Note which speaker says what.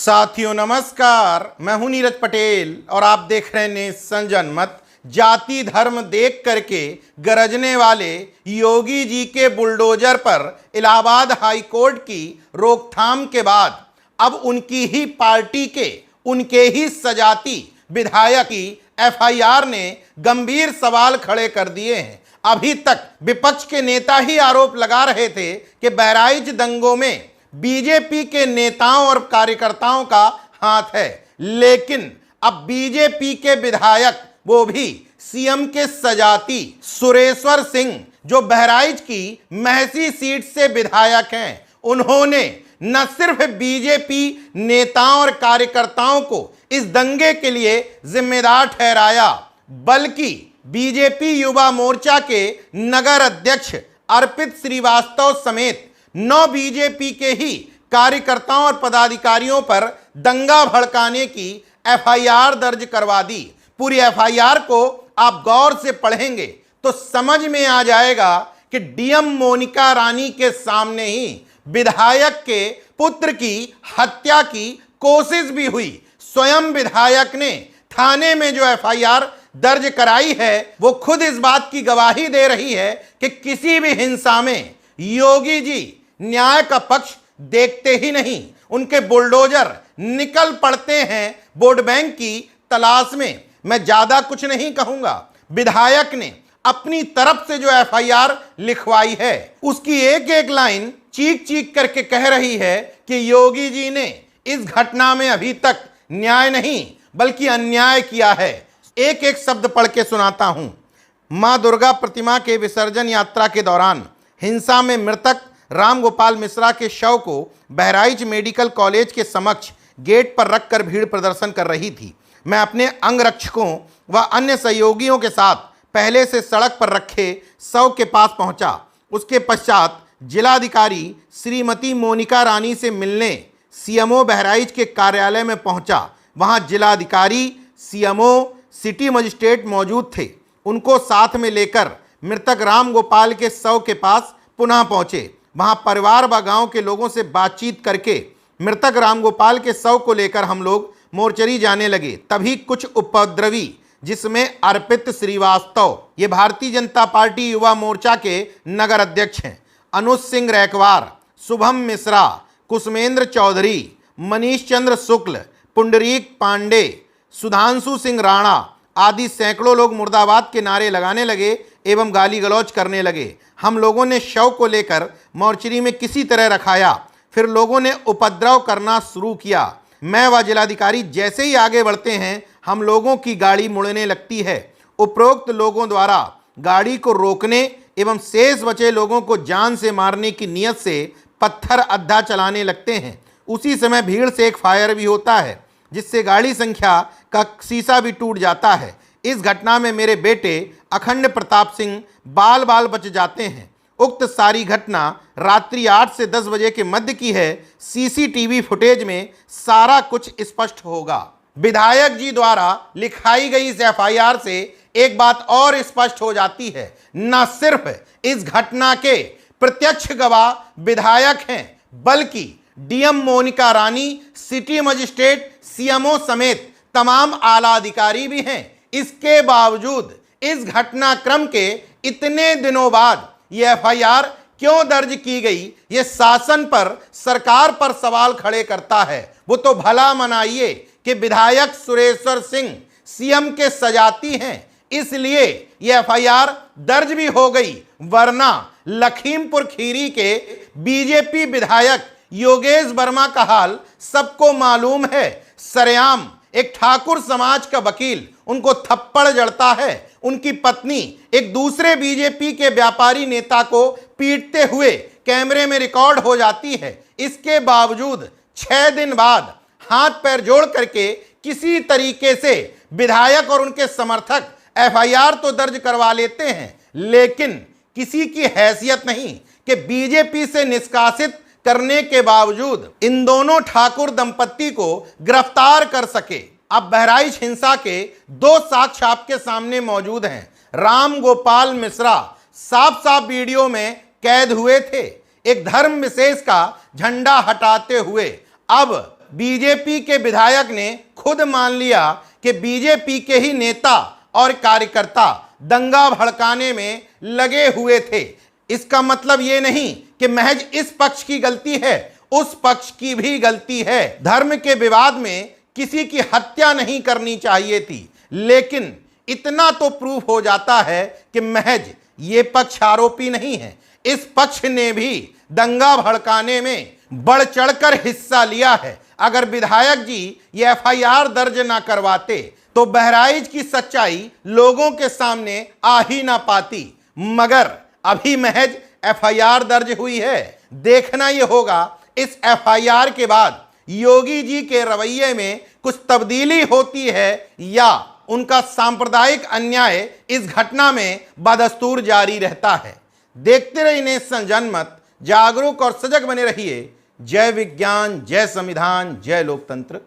Speaker 1: साथियों नमस्कार, मैं हूं नीरज पटेल और आप देख रहे हैं नेशन जनमत। जाति धर्म देख करके गरजने वाले योगी जी के बुलडोजर पर इलाहाबाद हाई कोर्ट की रोकथाम के बाद अब उनकी ही पार्टी के उनके ही सजाती विधायक की एफआईआर ने गंभीर सवाल खड़े कर दिए हैं। अभी तक विपक्ष के नेता ही आरोप लगा रहे थे कि बहराइच दंगों में बीजेपी के नेताओं और कार्यकर्ताओं का हाथ है, लेकिन अब बीजेपी के विधायक वो भी सीएम के सजाती सुरेश्वर सिंह जो बहराइच की महसी सीट से विधायक हैं, उन्होंने न सिर्फ बीजेपी नेताओं और कार्यकर्ताओं को इस दंगे के लिए जिम्मेदार ठहराया, बल्कि बीजेपी युवा मोर्चा के नगर अध्यक्ष अर्पित श्रीवास्तव समेत 9 बीजेपी के ही कार्यकर्ताओं और पदाधिकारियों पर दंगा भड़काने की एफआईआर दर्ज करवा दी। पूरी एफआईआर को आप गौर से पढ़ेंगे तो समझ में आ जाएगा कि डीएम मोनिका रानी के सामने ही विधायक के पुत्र की हत्या की कोशिश भी हुई। स्वयं विधायक ने थाने में जो एफआईआर दर्ज कराई है वो खुद इस बात की गवाही दे रही है कि किसी भी हिंसा में योगी जी न्याय का पक्ष देखते ही नहीं, उनके बुलडोजर निकल पड़ते हैं वोट बैंक की तलाश में। मैं ज्यादा कुछ नहीं कहूंगा। विधायक ने अपनी तरफ से जो एफआईआर लिखवाई है उसकी एक एक लाइन चीख चीख करके कह रही है कि योगी जी ने इस घटना में अभी तक न्याय नहीं बल्कि अन्याय किया है। एक एक शब्द पढ़ के सुनाता हूं। मां दुर्गा प्रतिमा के विसर्जन यात्रा के दौरान हिंसा में मृतक राम गोपाल मिश्रा के शव को बहराइच मेडिकल कॉलेज के समक्ष गेट पर रखकर भीड़ प्रदर्शन कर रही थी। मैं अपने अंगरक्षकों व अन्य सहयोगियों के साथ पहले से सड़क पर रखे शव के पास पहुंचा। उसके पश्चात जिलाधिकारी श्रीमती मोनिका रानी से मिलने सीएमओ बहराइच के कार्यालय में पहुंचा। वहां जिलाधिकारी, सीएमओ, सिटी मजिस्ट्रेट मौजूद थे। उनको साथ में लेकर मृतक राम गोपाल के शव के पास पुनः पहुंचे। वहां परिवार व गांव के लोगों से बातचीत करके मृतक रामगोपाल के शव को लेकर हम लोग मोर्चरी जाने लगे। तभी कुछ उपद्रवी, जिसमें अर्पित श्रीवास्तव, ये भारतीय जनता पार्टी युवा मोर्चा के नगर अध्यक्ष हैं, अनुज सिंह रैकवार, शुभम मिश्रा, कुसुमेंद्र चौधरी, मनीष चंद्र शुक्ल, पुंडरीक पांडे, सुधांशु सिंह राणा आदि सैकड़ों लोग मुर्दाबाद के नारे लगाने लगे एवं गाली गलौज करने लगे। हम लोगों ने शव को लेकर मोर्चरी में किसी तरह रखाया। फिर लोगों ने उपद्रव करना शुरू किया। मैं व जिलाधिकारी जैसे ही आगे बढ़ते हैं हम लोगों की गाड़ी मुड़ने लगती है। उपरोक्त लोगों द्वारा गाड़ी को रोकने एवं शेष बचे लोगों को जान से मारने की नीयत से पत्थर अद्धा चलाने लगते हैं। उसी समय भीड़ से एक फायर भी होता है जिससे गाड़ी संख्या का शीशा भी टूट जाता है। इस घटना में मेरे बेटे अखंड प्रताप सिंह बाल बाल बच जाते हैं। उक्त सारी घटना रात्रि 8 से 10 बजे के मध्य की है। सीसीटीवी फुटेज में सारा कुछ स्पष्ट होगा। विधायक जी द्वारा लिखाई गई इस एफआईआर से एक बात और स्पष्ट हो जाती है, न सिर्फ इस घटना के प्रत्यक्ष गवाह विधायक हैं बल्कि डीएम मोनिका रानी, सिटी मजिस्ट्रेट, सीएमओ समेत तमाम आला अधिकारी भी हैं। इसके बावजूद इस घटनाक्रम के इतने दिनों बाद यह एफआईआर क्यों दर्ज की गई, यह शासन पर, सरकार पर सवाल खड़े करता है। वो तो भला मनाइए कि विधायक सुरेश्वर सिंह सीएम के सजाती हैं, इसलिए यह एफआईआर दर्ज भी हो गई, वरना लखीमपुर खीरी के बीजेपी विधायक योगेश वर्मा का हाल सबको मालूम है। सरेआम एक ठाकुर समाज का वकील उनको थप्पड़ जड़ता है। उनकी पत्नी एक दूसरे बीजेपी के व्यापारी नेता को पीटते हुए कैमरे में रिकॉर्ड हो जाती है। इसके बावजूद 6 दिन बाद हाथ पैर जोड़ करके किसी तरीके से विधायक और उनके समर्थक एफआईआर तो दर्ज करवा लेते हैं, लेकिन किसी की हैसियत नहीं कि बीजेपी से निष्कासित करने के बावजूद इन दोनों ठाकुर दंपत्ति को गिरफ्तार कर सके। अब बहराइच हिंसा के 2 साक्ष्य आपके सामने मौजूद हैं। राम गोपाल मिश्रा साफ साफ वीडियो में कैद हुए थे एक धर्म विशेष का झंडा हटाते हुए। अब बीजेपी के विधायक ने खुद मान लिया कि बीजेपी के ही नेता और कार्यकर्ता दंगा भड़काने में लगे हुए थे। इसका मतलब यह नहीं कि महज इस पक्ष की गलती है, उस पक्ष की भी गलती है। धर्म के विवाद में किसी की हत्या नहीं करनी चाहिए थी, लेकिन इतना तो प्रूफ हो जाता है कि महज ये पक्ष आरोपी नहीं है, इस पक्ष ने भी दंगा भड़काने में बढ़ चढ़कर हिस्सा लिया है। अगर विधायक जी ये एफआईआर दर्ज ना करवाते तो बहराइच की सच्चाई लोगों के सामने आ ही ना पाती, मगर अभी महज एफआईआर दर्ज हुई है। देखना यह होगा इस एफआईआर के बाद योगी जी के रवैये में कुछ तब्दीली होती है या उनका सांप्रदायिक अन्याय इस घटना में बदस्तूर जारी रहता है। देखते रहिए नेशन जनमत, जागरूक और सजग बने रहिए। जय विज्ञान, जय संविधान, जय लोकतंत्र।